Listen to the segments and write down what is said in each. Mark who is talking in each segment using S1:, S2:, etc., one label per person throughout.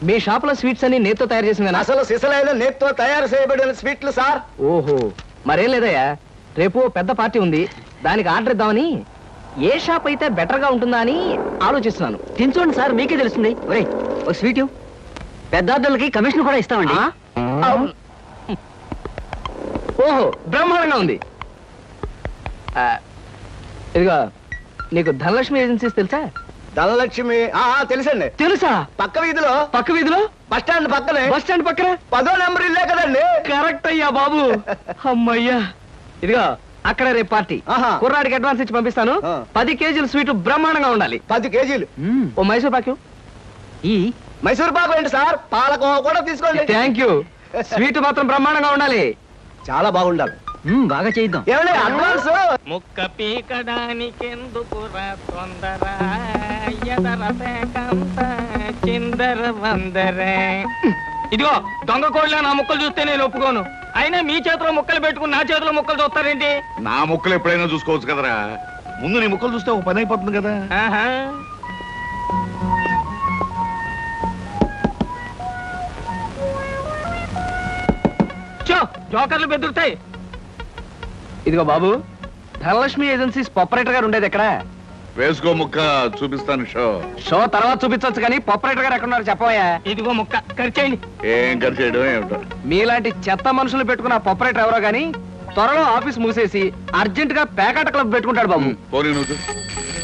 S1: మీ shop లో sweets అన్ని నేతో తయారు చేసింది?
S2: అసలు సిసలైన నేత్తో తయారు చేయబడిన స్వీట్లు సార్.
S1: ఓహో, మరేం లేదయ్యా, రేపు పెద్ద పార్టీ ఉంది, దానికి ఆర్డర్ ఇద్దామని. ఏ షాప్ అయితే బెటర్ గా ఉంటుందా అని ఆలోచిస్తున్నాను.
S3: తినచూడండి సార్, మీకే తెలుస్తుంది. ఒరేయ్, ఒక స్వీట్ పెద్ద ఆర్డర్లకి కమిషన్ కూడా ఇస్తామండి.
S1: ఓహో, బ్రహ్మాండంగా ఉంది. ఇదిగో, నీకు ధనలక్ష్మి ఏజెన్సీస్ తెలుసా?
S2: ధనలక్ష్మి తెలుసండి.
S1: తెలుసా?
S2: పక్క వీధిలో బస్ స్టాండ్ పక్కనే.
S1: బస్ స్టాండ్ పక్కన
S2: 10వ నెంబర్ ఇల్లే కదండి.
S1: కరెక్ట్ అయ్యా బాబు. అమ్మయ్యా, ఇదిగో అక్కడ రేపు పార్టీ. కుర్రాడికి అడ్వాన్స్ ఇచ్చి పంపిస్తాను. 10 కేజీలు స్వీట్ బ్రహ్మాండంగా ఉండాలి.
S2: 10 కేజీలు.
S1: ఓ మైసూర్ పాకు.
S3: ఈ
S2: మైసూర్ పాకు ఏంటి సార్, పాలకోవా కూడా తీసుకోండి.
S1: Thank you. స్వీట్ మాత్రం బ్రహ్మాండంగా ఉండాలి.
S2: చాలా బాగుండాలి.
S3: బాగా చేద్దాం.
S2: ఏమండి అడ్వాన్స్?
S4: ముక్క పీకడానికెందుకురా తొందర, ఎదరసేకంత చిందర వందర. ఇదిగో దొంగ కోళ్ళ నా ముక్కలు చూస్తే నేను ఒప్పుకోను. అయినా మీ చేతిలో ముక్కలు పెట్టుకుని నా చేతిలో ముక్కలు చూస్తారేంటి?
S5: నా ముక్కలు ఎప్పుడైనా చూసుకోవచ్చు కదరా. ముందు నీ ముక్కలు చూస్తే ఒక పని అయిపోతుంది కదా.
S4: జోకర్లు బెదురుతాయి.
S1: ఇదిగో బాబు, ధనలక్ష్మి ఏజెన్సీస్ ఆపరేటర్ గారు ఉండేది ఎక్కడ?
S5: వేసుకో ముక్క, చూపిస్తాను.
S1: షో తర్వాత చూపించవచ్చు కానీ ఆపరేటర్ గారు ఎక్కడున్నారు చెప్పవయ్యా.
S4: ఇదిగో ముక్క ఖర్చేయండి.
S5: ఏం ఖర్చు చేయడం ఏమిటో.
S1: మీలాంటి చెత్త మనుషులు పెట్టుకున్న ఆపరేటర్ ఎవరో గానీ త్వరలో ఆఫీస్ మూసేసి అర్జెంట్ గా పేకాట క్లబ్ పెట్టుకుంటాడు బాబు.
S5: పోనీ నువ్వు.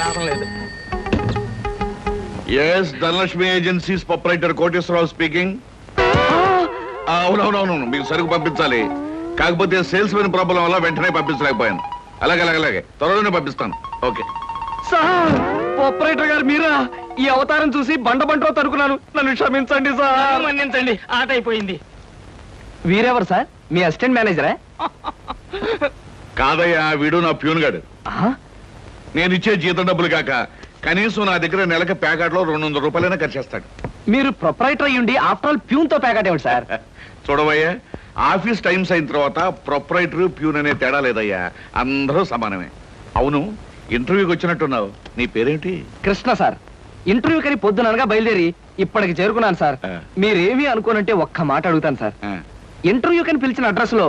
S4: లాభం లేదు.
S5: Yes, Dhanalakshmi agencies proprietor Koteswararao speaking. అవునవునవును, మీకు సరుకు పంపించాలి. కాకపోతే సేల్స్ మెన్ ప్రాబ్లం వల్ల వెంటనే పంపించలేకపోయాను. అలాగే త్వరలోనే పంపిస్తాను. ఓకే
S1: సార్, ఆపరేటర్ గారు మీరా? ఈ అవతారం చూసి బండబంటో తరుకున్నాను, నన్ను క్షమించండి సార్.
S4: మన్నించండి, ఆట అయిపోయింది.
S1: వీరెవరు సార్? మీ అసిస్టెంట్ మేనేజరా?
S5: కాదయ్యా, వీడు నా ప్యూన్ గాడు. నేను ఇచ్చే జీతం డబ్బులు కాక కనీసం నా దగ్గర నెలకి ప్యాకెట్లో 200 రూపాయలైనా ఖర్చు చేస్తాడు.
S1: మీరు ప్రొపరైటర్ అయ్యుండి ఆఫ్టర్ ఆల్ ప్యూన్ తో ప్యాకెట్ ఏమిటి సార్?
S5: చూడవయ్యా, ఆఫీస్ టైమ్స్ అయిన తర్వాత ప్రొపరైటర్ ప్యూన్ అనే తేడా లేదయ్యా, అందరూ సమానమే. అవును, ఇంటర్వ్యూకి వచ్చినట్టున్నావు. నీ పేరేంటి?
S1: కృష్ణ సార్. ఇంటర్వ్యూ కని పొద్దుననగా బయలుదేరి ఇప్పటికి చేరుకున్నాను సార్. మీరేమీ అనుకోనంటే ఒక్క మాట అడుగుతాను సార్. ఇంటర్వ్యూ కని పిలిచిన అడ్రస్ లో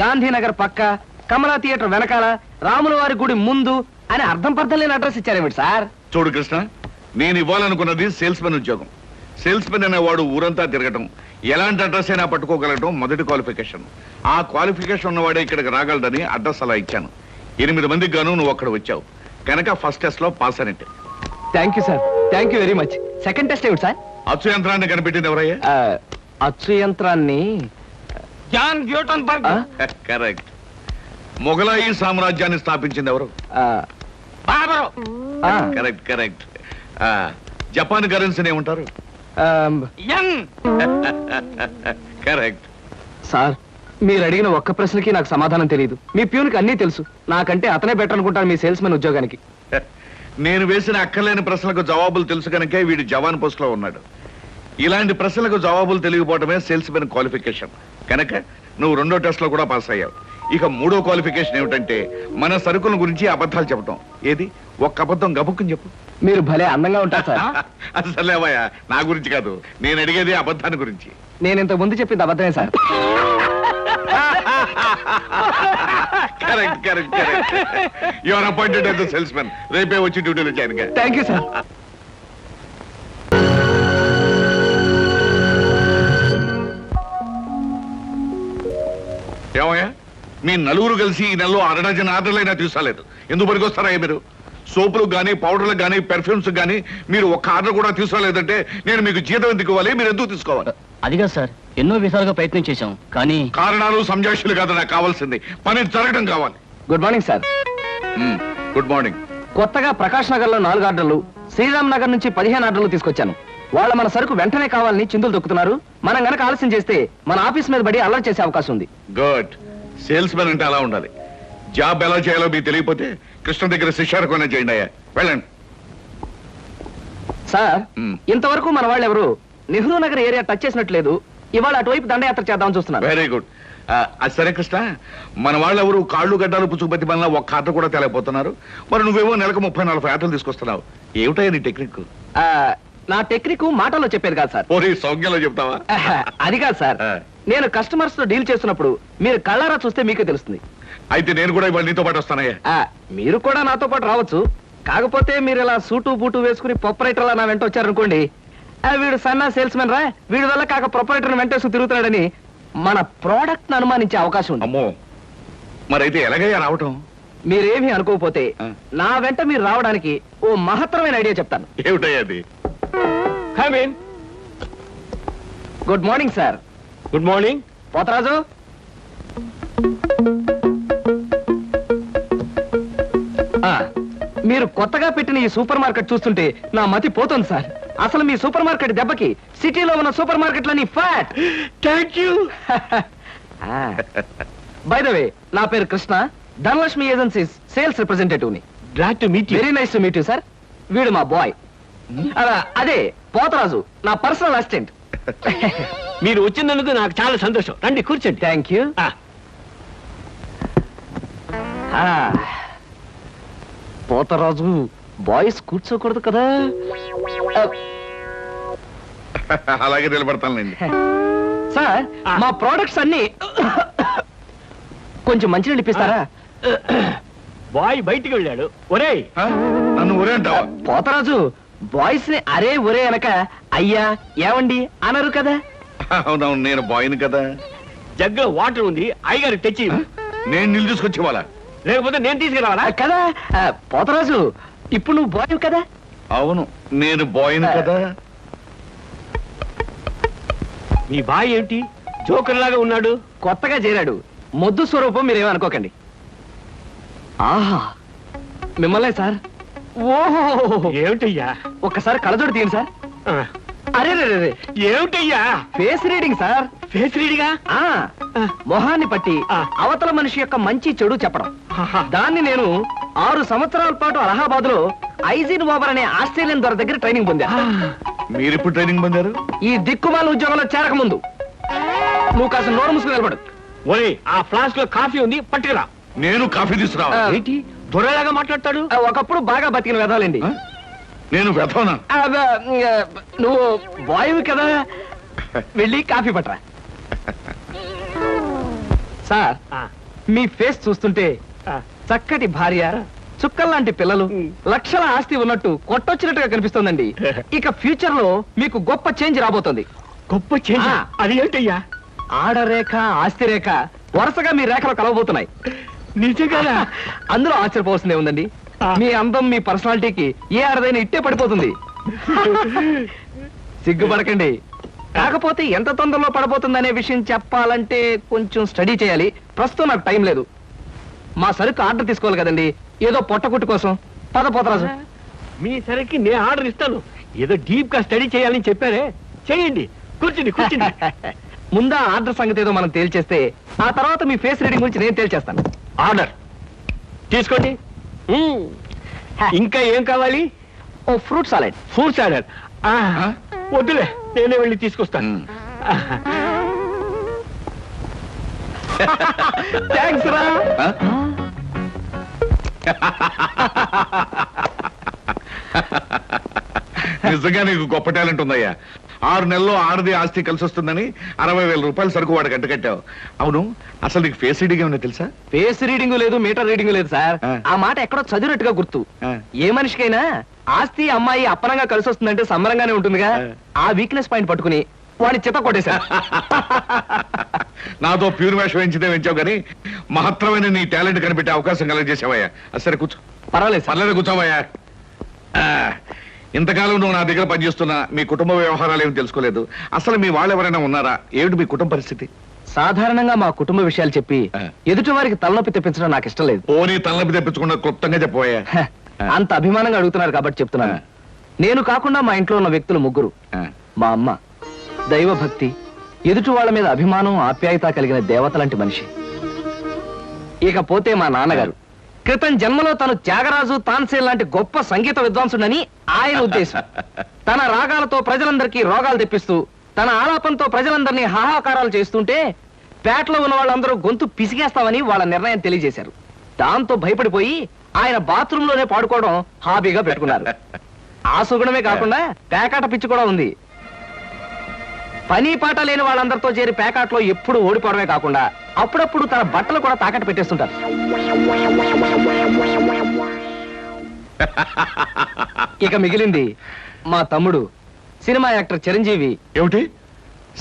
S1: గాంధీనగర్ పక్క, కమలా థియేటర్ వెనకాల, రాముల వారి గుడి ముందు అని అర్థం పర్థం లేని అడ్రస్ ఇచ్చారేమిటి సార్?
S5: చూడు కృష్ణ, నేను ఇవ్వాలనుకున్నది సేల్స్ మెన్ ఉద్యోగం. సేల్స్ మెన్ అనేవాడు ఊరంతా తిరగటం, ఎలాంటి అడ్రస్ అయినా పట్టుకోగలగటం మొదటి క్వాలిఫికేషన్. ఆ క్వాలిఫికేషన్ ఉన్నవాడే ఇక్కడికి రాగలడని అడ్రస్ అలా ఇచ్చాను. 8 మందికి గాను నువ్వు అక్కడ వచ్చావు కనుక ఫస్ట్ టెస్ట్ లో పాస్ అనేట్టు.
S1: Thank you sir, thank you very much. Second test ఏమిటి సార్?
S5: అచ్చు యంత్రాన్ని కనిపెట్టింది ఎవరయ్యా?
S1: అచ్చు యంత్రాన్ని
S4: జాన్ గ్యూటన్బర్గ్.
S5: కరెక్ట్. మొఘలాయి సామ్రాజ్యాన్ని స్థాపించింది ఎవరు?
S4: బాబరు.
S5: కరెక్ట్. జపాన్ కరెన్సీని ఏమంటారు?
S4: యంగ్.
S5: కరెక్ట్.
S1: సార్, మీరు అడిగిన ఒక్క ప్రశ్నకి నాకు సమాధానం తెలియదు. మీ ప్యూన్కి అన్నీ తెలుసు. నాకంటే అతనే బెటర్ అనుకుంటాను మీ సేల్స్ మెన్ ఉద్యోగానికి.
S5: నేను వేసిన అక్కర్లేని ప్రశ్నలకు జవాబులు తెలుసు కనుకే వీడు జవాన్ పోస్ట్ లో ఉన్నాడు. ఇలాంటి ప్రశ్నలకు జవాబులు తెలియకపోవడమే సేల్స్ మెన్ క్వాలిఫికేషన్. కనుక నువ్వు 2వ టెస్ట్ లో కూడా పాస్ అయ్యావు. ఇక 3వ క్వాలిఫికేషన్ ఏమిటంటే మన సరుకుల గురించి అబద్ధాలు చెప్పడం. ఏది, ఒక్క అబద్ధం గబుక్కుని చెప్పు.
S1: మీరు భలే అందంగా ఉంటారు సార్.
S5: అసలేవయ్యా, నా గురించి కాదు, నేను అడిగేది అబద్ధాన్ని గురించి.
S1: నేను ఇంతకు ముందు చెప్పింది అబద్ధమే sir.
S5: Correct. You are appointed as the salesmen. రేపే వచ్చి డ్యూటీలో జాయిన్ గా.
S1: Thank you sir.
S5: ఏమయ్యా, మీ నలుగురు కలిసి ఈ నెలలో 6 డజన్ ఆర్డర్లైనా తీసుకోలేదు. ఎందుకు పనికొస్తారా మీరు? సోపులకు కానీ, పౌడర్లకు కానీ, పెర్ఫ్యూమ్స్ కానీ మీరు ఒక్క ఆర్డర్ కూడా తీసుకోలేదంటే నేను మీకు జీతం ఎందుకు ఇవ్వాలి? మీరు ఎందుకు తీసుకోవాలి?
S3: అదిగా సార్, ఎన్నో విధాలుగా ప్రయత్నం చేశాం కానీ
S5: కారణాలు సంజాషులు కాదు నాకు కావాల్సింది, పని జరగడం కావాలి.
S1: Good morning sir.
S5: Good morning.
S1: కొత్తగా ప్రకాష్ నగర్ లో 4 ఆర్డర్లు, శ్రీరామ్ నగర్ నుంచి 15 ఆర్డర్లు తీసుకొచ్చాను. వాళ్ళు మన సరుకు వెంటనే కావాలని చిందులు దొక్కుతున్నారు. మనం గనక ఆలస్యం చేస్తే మన ఆఫీస్ మీద పడి అల్లరి చేసే అవకాశం ఉంది.
S5: గుడ్. సేల్స్ మెన్ అంటే అలా ఉండాలి. జాబ్ ఎలా చేయాలో మీకు తెలియకపోతే కృష్ణ దగ్గర శిష్యారకమైనా చేయండి అయ్యా. వెళ్ళండి
S1: సార్. ఇంతవరకు మన వాళ్ళు ఎవరు నెహ్రూ నగర్ ఏరియా టచ్ చేసినట్లేదు. ఇవాళ అటువైపు దండయాత్ర చేద్దామని చూస్తున్నారు.
S5: Very good. అది సరే కృష్ణ, మన వాళ్ళు ఎవరు కాళ్ళు గడ్డాలు పుచ్చుకుపతి వల్ల ఒక్క ఆర్డర్ కూడా తేలేకపోతున్నారు. మరి నువ్వేమో నెలకు 30-40 ఆటలు తీసుకొస్తున్నావు. ఏమిటయ్యా నీ టెక్నిక్?
S1: నా టెక్నిక్ మాటల్లో చెప్పేది కాదు సార్.
S5: పోనీ సౌజ్ఞలో చెప్తావా?
S1: అది కాదు సార్.
S5: ఆ.
S1: నేను కస్టమర్స్ తో డీల్ చేస్తున్నప్పుడు మీరు కళ్ళారా చూస్తే మీకే తెలుస్తుంది.
S5: అయితే నేను కూడా ఇవాళ నీతో పాటు వస్తానయ్యా.
S1: మీరు కూడా నాతో పాటు రావచ్చు. కాకపోతే మీరు ఇలా సూటు బూటు వేసుకుని ప్రొపరేటర్లా నా వెంట వచ్చారనుకోండి, వీడు సన్నా సేల్స్ మెన్ రా, వీడి వల్ల కాక ప్రొపరేటర్ వెంటేసుకు తిరుగుతున్నాడని మన ప్రోడక్ట్ ను అనుమానించే అవకాశం ఉంది.
S5: అమ్మో, మరైతే ఎలాగయ్యా రావటం?
S1: మీరేమీ అనుకోకపోతే
S5: ఆ.
S1: నా వెంట మీరు రావడానికి ఓ మహత్తరమైన ఐడియా చెప్తాను.
S5: ఏమిటయ్యా అది?
S1: Good morning sir.
S4: Good morning.
S1: Potharaju, మీరు కొత్తగా పెట్టిన ఈ సూపర్ మార్కెట్ చూస్తుంటే నా మతి పోతుంది సార్. అసలు మీ సూపర్ మార్కెట్ దెబ్బకి సిటీలో ఉన్న సూపర్ మార్కెట్లని flat.
S4: Thank you.
S1: By the way, నా పేరు Krishna, Dhanalakshmi agencies sales representative ని.
S4: Glad to meet you.
S1: Very nice to meet you sir. వీడు మా బాయ్. అదే పోతరాజు, నా పర్సనల్ అసిస్టెంట్.
S4: మీరు వచ్చినందుకు నాకు చాలా సంతోషం. రండి కూర్చోండి.
S1: Thank you. పోతరాజు, బాయ్స్ కూర్చోకూడదు కదా.
S5: అలాగే నిలబడతానులేండి.
S1: సార్, మా ప్రోడక్ట్స్ అన్ని కొంచెం మంచినీళ్ళు ఇప్పిస్తారా?
S4: బాయ్ బయటికి వెళ్ళాడు. ఒరేయ్,
S5: ఆ? నన్ను ఊరే అంటావా?
S1: పోతరాజు, బాయ్స్ ని అరే ఒరే అనక అయ్యా ఏమండి అనరు కదా.
S5: అవునవును, నేను బాయ్ని కదా.
S4: జగ్గులో వాటర్ ఉంది, అయ్యగారు తెచ్చి.
S5: నేను నీళ్ళు తీసుకొచ్చి వాళ్ళ.
S4: లేకపోతే నేను తీసుకురావాలా?
S1: కదా పోతరాజు, ఇప్పుడు నువ్వు బాయ్ కదా.
S5: అవును, నేను బాయ్ని కదా.
S4: మీ బాయ్ ఏంటి జోకర్ లాగా ఉన్నాడు?
S1: కొత్తగా చేరాడు, మొద్దు స్వరూపం, మీరేమనుకోకండి. ఆహా, మిమ్మల్నే సార్. ఓహో,
S4: ఏమిటయ్యా?
S1: ఒక్కసారి కళ్ళజోడు తీయండి సార్.
S4: ఆ,
S1: అరే రే,
S4: ఏమిటయ్యా?
S1: Face reading sir.
S4: ఫేస్ రీడిగా?
S1: ఆ మొహాన్ని పట్టి
S4: ఆ.
S1: అవతల మనిషి యొక్క మంచి చెడు చెప్పడం. దాన్ని నేను 6 సంవత్సరాల పాటు అలహాబాద్ లో ఐజిన్ ఓవర్ అనే ఆస్ట్రేలియన్ ద్వారా దగ్గర ట్రైనింగ్ పొందా.
S5: మీరు ఇప్పుడు ట్రైనింగ్ పొందారు?
S1: ఈ దిక్కుమాల ఉద్యోగంలో చేరక ముందు. నువ్వు కాస్త నోరు మూసుకుని నిలబడు.
S4: ఒరేయ్, ఆ ఫ్లాస్క్ లో కాఫీ ఉంది, పట్టుకురా.
S5: నేను కాఫీ తీసుకురావా?
S1: ఆ.
S4: ఏంటి దొరలాగా మాట్లాడతాడు?
S1: ఒకప్పుడు బాగా బతికిన వెదాలండి.
S5: ఆ? నేను వెతవనా?
S1: నువ్వు బాయ్ కదా, వెళ్ళి కాఫీ పట్టరా. సార్,
S4: ఆ,
S1: మీ ఫేస్ చూస్తుంటే
S4: ఆ.
S1: చక్కటి భార్య, చుక్కల్లాంటి పిల్లలు, లక్షల ఆస్తి ఉన్నట్టు కొట్టొచ్చినట్టుగా కనిపిస్తోందండి. ఇక ఫ్యూచర్ లో మీకు గొప్ప చేంజ్ రాబోతుంది.
S4: గొప్ప చేంజ్.
S1: ఆ.
S4: అది ఏంటయ్యా?
S1: ఆడరేఖ, ఆస్తి రేఖ వరుసగా మీ రేఖలు కలవబోతున్నాయి.
S4: నిజంగా?
S1: అందులో ఆశ్చర్యపోవాల్సిందే ఉందండి.
S4: ఆ.
S1: మీ అందం, మీ పర్సనాలిటీకి ఏ ఆడదైనా ఇట్టే పడిపోతుంది. సిగ్గుపడకండి. కాకపోతే ఎంత తొందరలో పడబోతుందనే విషయం చెప్పాలంటే కొంచెం స్టడీ చేయాలి. ప్రస్తుతం నాకు టైం లేదు. మా సరుకు ఆర్డర్ తీసుకోవాలి కదండి, ఏదో పొట్టకుట్టు కోసం. పద పోతరాజు.
S4: మీ సరికి నేను ఆర్డర్ ఇస్తాను. ఏదో డీప్ గా స్టడీ చేయాలని చెప్పారే, చేయండి. కూర్చుని కూర్చుని.
S1: ముందా ఆర్డర్ సంగతి ఏదో మనం తేల్చేస్తే ఆ తర్వాత మీ ఫేస్ రీడింగ్ గురించి నేను తేల్చేస్తాను.
S4: ఆర్డర్ తీసుకోండి. ఇంకా ఏం కావాలి?
S1: ఓ ఫ్రూట్ సాలెడ్.
S4: Fruit salad. వద్దులే, నేనే వెళ్ళి తీసుకొస్తాను.
S1: థ్యాంక్స్ రా.
S5: ఆ? నిజంగా నీకు గొప్ప టాలెంట్ ఉందయ్యా. 6 నెలల్లో ఆడది ఆస్తి కలిసి వస్తుందని 60,000 రూపాయలు సరుకు వాడు గంట కట్టావు. అవును, అసలు నీకు ఫేస్ రీడింగ్ ఏమన్నా తెలుసా?
S1: ఫేస్ రీడింగ్ లేదు, మీటర్ రీడింగ్ లేదు సార్.
S5: ఆ.
S1: ఆ మాట ఎక్కడో చదివినట్టుగా గుర్తు.
S5: ఆ.
S1: ఏ మనిషికైనా ఆస్తి అమ్మాయి అప్పనంగా కలిసి వస్తుందంటే సంబరంగానే ఉంటుందిగా. ఆ వీక్నెస్ పాయింట్ పట్టుకుని వాడి చిత్త కొట్టేశా.
S5: నాతో ప్యూర్ వేషం వేయించితే వేయించావు కానీ మహత్తరమైన నీ టాలెంట్ కనిపెట్టే అవకాశం కలగజేసావయ్యా. సరే కూర్చో.
S1: పర్వాలేదు సార్.
S5: పర్లేదు, కూర్చోవయ్యా. ఇంతకాలం నువ్వు నా దగ్గర పనిచేస్తున్నా మీ కుటుంబ వ్యవహారాలు ఏమి తెలుసుకోలేదు. అసలు మీ వాళ్ళు ఎవరైనా ఉన్నారా? ఏమిటి మీ కుటుంబ పరిస్థితి?
S1: సాధారణంగా మా కుటుంబ విషయాలు చెప్పి
S5: ఆ.
S1: ఎదుటి వారికి తలనొప్పి తెప్పించడం నాకు ఇష్టం లేదు.
S5: పోనీ తలనొప్పి తెప్పించకుండా క్లుప్తంగా చెప్పబోయా.
S1: హ, అంత అభిమానంగా అడుగుతున్నారు కాబట్టి చెప్తున్నాను. నేను కాకుండా మా ఇంట్లో ఉన్న వ్యక్తులు 3. మా అమ్మ దైవభక్తి, ఎదుటి వాళ్ళ మీద అభిమానం, ఆప్యాయత కలిగిన దేవత లాంటి మనిషి. ఇకపోతే మా నాన్నగారు క్రితం జన్మలో తను త్యాగరాజు, తాన్సేన్ లాంటి గొప్ప సంగీత విద్వాంసుడని ఆయన ఉద్దేశం. తన రాగాలతో ప్రజలందరికీ రోగాలు తెప్పిస్తూ, తన ఆలాపంతో ప్రజలందరినీ హాహాకారాలు చేస్తుంటే పేటలో ఉన్న వాళ్ళందరూ గొంతు పిసిగేస్తామని వాళ్ళ నిర్ణయం తెలియజేశారు. దాంతో భయపడిపోయి ఆయన బాత్రూమ్ లోనే పాడుకోవడం హాబీగా పెట్టుకున్నారు. ఆ సుగుణమే కాకుండా పేకాట పిచ్చి కూడా ఉంది. పని పాట లేని వాళ్ళందరితో చేరి పేకాట్లో ఎప్పుడు ఓడిపోవడమే కాకుండా అప్పుడప్పుడు తన బట్టలు కూడా తాకట్టు పెట్టేస్తుంటారు. ఇక మిగిలింది మా తమ్ముడు సినిమా యాక్టర్ చిరంజీవి.
S5: ఏమిటి,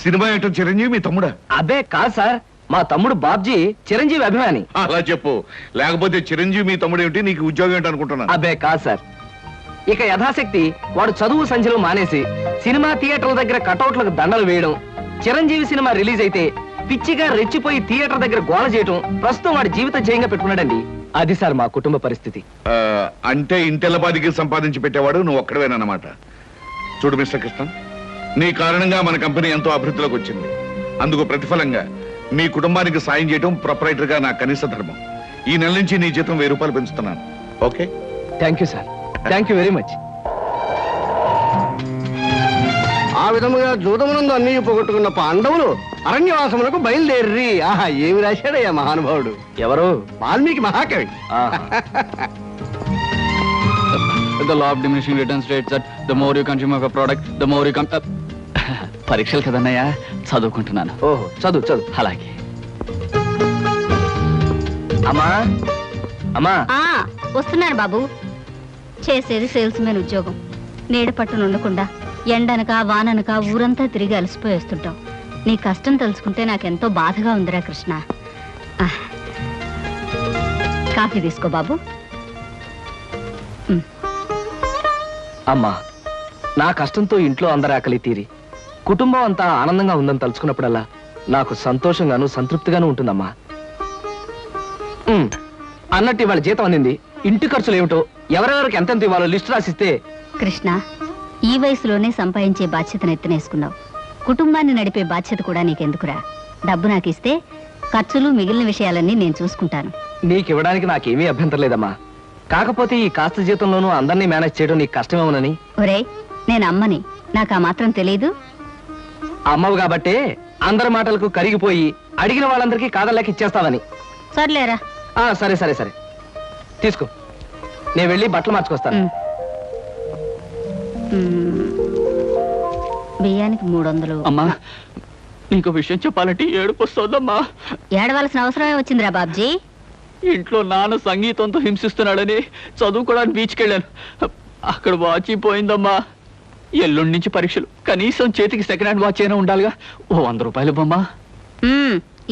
S5: సినిమా యాక్టర్ చిరంజీవి మీ తమ్ముడా?
S1: అబ్బే కాదు సార్, మా తమ్ముడు బాబ్జీ చిరంజీవి అభిమాని.
S5: అలా చెప్పు, లేకపోతే చిరంజీవి మీ తమ్ముడు ఏమిటి, నీకు ఉద్యోగం ఏంటి అనుకుంటున్నాను.
S1: అబ్బే కాదు సార్, ఇక యథాశక్తి వాడు చదువు సంచలు మానేసి సినిమా థియేటర్ల దగ్గర కటౌట్లకు దండలు వేయడం, చిరంజీవి సినిమా రిలీజ్ అయితే పిచ్చిగా రెచ్చిపోయి థియేటర్ దగ్గర గోల చేయడం ప్రస్తుతం వాడి జీవిత జయంగా పెట్టుకున్నాడండి. అది సార్ మా కుటుంబ పరిస్థితి.
S5: అంటే ఇంటెల్లపాదికి సంపాదించి పెట్టేవాడు నువ్వు ఒక్కడవేనన్నమాట. చూడు మిస్టర్ కృష్ణ, నీ కారణంగా మన కంపెనీ ఎంతో అభివృద్ధిలోకి వచ్చింది. అందుకు ప్రతిఫలంగా మీ కుటుంబానికి సాయం చేయడం ప్రొపరైటర్ గా నా కనీస ధర్మం. ఈ నెల నుంచి నీ జీతం 1000 రూపాయలు పెంచుతున్నాను. Okay?
S1: Thank you sir, thank you very much.
S2: ఆ విధముగా జూదమునందు అన్ని పోగొట్టుకున్న పాండవులు అరణ్యవాసములకు బయలుదేరి. ఆహా, ఏమి రాశాడయ్యా మహానుభావుడు.
S1: ఎవరు?
S2: వాల్మీకి మహాకవి.
S6: The law of diminishing returns states that the more you consume of a product, the more you పరీక్షలు కదన్నయ్యా, చదువుకుంటున్నాను.
S1: ఓహో, చదువు చదువు.
S6: అలాగే.
S1: అమ్మా అమ్మా.
S7: వస్తున్నాను బాబు. చేసేది సేల్స్ మెన్ ఉద్యోగం. నీడ పట్టును ఉండకుండా ఎండనక వాననక ఊరంతా తిరిగి అలసిపోయేస్తుంటావు. నీ కష్టం తలుచుకుంటే నాకెంతో బాధగా ఉందిరా కృష్ణ. కాఫీ తీసుకో బాబు.
S1: అమ్మా, నా కష్టంతో ఇంట్లో అందరి ఆకలి తీరి కుటుంబం అంతా ఆనందంగా ఉందని తలుచుకున్నప్పుడల్లా నాకు సంతోషంగాను సంతృప్తిగాను ఉంటుందమ్మా. అన్నట్టు ఇవాళ జీతం అందింది. ఇంటి ఖర్చులు ఏమిటో, ఎవరెవరికి ఎంతెంత ఇవ్వాలో లిస్టు రాసిస్తే.
S7: కృష్ణ, ఈ వయసులోనే సంపాదించే బాధ్యతను ఎత్తినేసుకున్నావు. కుటుంబాన్ని నడిపే బాధ్యత కూడా నీకెందుకురా? డబ్బు నాకు ఇస్తే ఖర్చులు మిగిలిన విషయాలన్నీ నేను చూసుకుంటాను.
S1: నీకివ్వడానికి నాకేమీ అభ్యంతరం లేదమ్మా. కాకపోతే ఈ కాస్త జీతంలోనూ అందరినీ మేనేజ్ చేయడం నీకు కష్టమేమోనని.
S7: ఒరేయ్, నేను అమ్మని, నాకు ఆ మాత్రం తెలీదు.
S1: అమ్మవు కాబట్టే అందరి మాటలకు కరిగిపోయి అడిగిన వాళ్ళందరికీ కాదలేక ఇచ్చేస్తావని.
S7: సర్లేరా.
S1: సరే సరే సరే, తీసుకో. నేను వెళ్ళి బట్టలు మార్చుకొస్తాను.
S7: బియ్యానికి 300.
S6: అమ్మా, నీకు విషయం చెప్పాలంటే ఏడుపు వస్తుందమ్మా.
S7: ఏడవలసిన అవసరమే వచ్చిందిరా బాబ్జీ.
S6: ఇంట్లో నాన్న సంగీతంతో హింసిస్తున్నాడని చదువుకోవడానికి బీచ్కి వెళ్ళాను. అక్కడ వాచ్ పోయిందమ్మా. ఎల్లుండి నుంచి పరీక్షలు. కనీసం చేతికి సెకండ్ హ్యాండ్ వాచ్ అయినా ఉండాలిగా. ఓ 100 రూపాయలు బొమ్మా.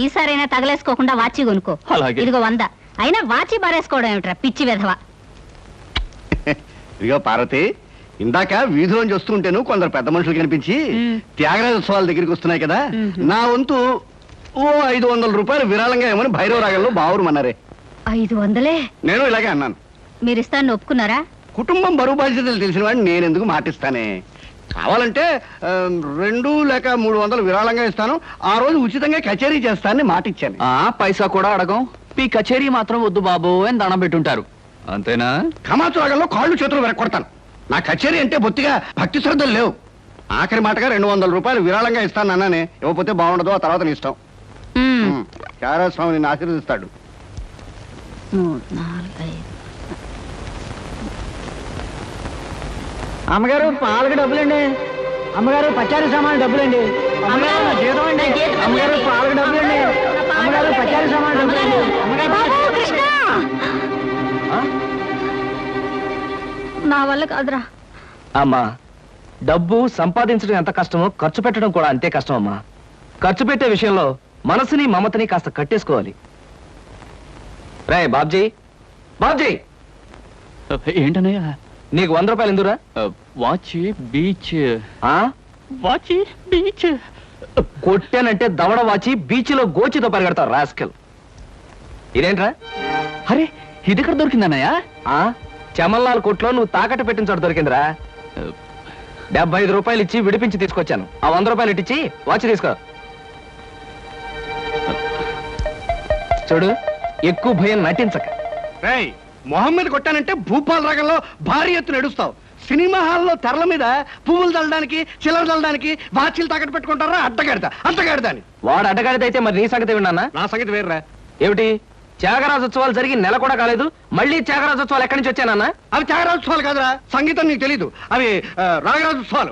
S7: ఈసారైనా తగలేసుకోకుండా వాచి కొనుక్కో.
S6: అలాగే.
S7: ఇదిగో 100. అయినా వాచి బారేసుకోవడం ఏమిట్రా పిచ్చి వెధవ.
S2: ఇదిగో పార్వతి, ఇందాక వీధిలోంచి వస్తుంటేను కొందరు పెద్ద మనుషులు కనిపించి త్యాగరాజోత్సవాల దగ్గరికి వస్తున్నాయి కదా, నా వంతు ఓ 500 రూపాయలు విరాళంగా ఏమని భైరవ రాగంలో బావురమన్నారే.
S7: 500?
S2: నేను ఇలాగే అన్నాను.
S7: మీరిస్తాను ఒప్పుకున్నారా?
S2: కుటుంబం బరువు బాధ్యతలు తెలిసిన వాడిని నేను ఎందుకు మాటిస్తానే. కావాలంటే 2 లేక 300 విరాళంగా ఇస్తాను. ఆ రోజు ఉచితంగా కచేరీ చేస్తానని మాటిచ్చాను.
S6: పైసా కూడా అడగం. మీ కచేరీ మాత్రం వద్దు బాబు అని దండం పెట్టుంటారు. అంతేనా?
S2: కమాతు రాగంలో కాళ్ళు చేతులు వెరక్కొడతాను. నా కచేరీ అంటే బొత్తిగా భక్తి శ్రద్ధలు లేవు. ఆఖరి మాటగా 200 రూపాయలు విరాళంగా ఇస్తాను అన్నానే. ఇవ్వకపోతే బాగుండదు, ఆ తర్వాత నీ ఇష్టం. చారాస్వామి నిన్ను ఆశీర్వదిస్తాడు.
S7: 3, 4, 5.
S3: అమ్మగారు పాలకు డబ్బులండి. అమ్మగారు పచారీ సామాన్ డబ్బులండి. అమ్మగారు నా జీతం అండి. అమ్మగారు పాలకు డబ్బులండి. అమ్మగారు పచారీ సామాన్ డబ్బులండి.
S7: నా వల్ల కాదురా.
S1: అమ్మా, డబ్బు సంపాదించడం ఎంత కష్టమో ఖర్చు పెట్టడం కూడా అంతే కష్టం అమ్మా. ఖర్చు పెట్టే విషయంలో మనసుని మమతని కాస్త కట్టేసుకోవాలి. రే బాబ్జీ, బాబ్జీ,
S6: ఏంటన్నయ్యా?
S1: నీకు 100 రూపాయలు ఎందురా?
S6: Watch beach.
S1: వాచి బీచ్ కొట్టానంటే దవడ వాచి బీచ్లో గోచితో పరిగెడతావు రాస్కెల్. ఇదేంట్రా?
S6: అరే, ఇది ఎక్కడ దొరికిందన్నయ్యా?
S1: చమల్లాల్ కొట్లో నువ్వు తాకట్టు పెట్టిన చోట దొరికిందిరా. 75 రూపాయలు ఇచ్చి విడిపించి తీసుకొచ్చాను. ఆ 100 రూపాయలు ఇట్టించి వాచ్ తీసుకో. చూడు, ఎక్కువ భయం నటించక.
S2: మొహం మీద కొట్టానంటే భూపాల్ రాగంలో భారీ ఎత్తున ఎడుస్తావు. సినిమా హాల్లో తెరల మీద పువ్వులు చల్లడానికి, చిల్లర చల్లడానికి వాచీలు తాకట్టు పెట్టుకుంటారా? అడ్డగాడిదా అని.
S1: వాడు అడ్డగాడిదైతే మరి నీ సంగతి విన్నానా?
S2: నా సంగతి వేర్రా.
S1: ఏమిటి, త్యాగరాజోత్సవాలు జరిగి నెల కూడా కాలేదు, మళ్ళీ త్యాగరాజోత్సవాలు ఎక్కడి నుంచి వచ్చానన్నా?
S2: అవి త్యాగరాజోత్సవాలు కాదురా, సంగీతం నీకు తెలీదు. అవి రాగరాజోత్సవాలు.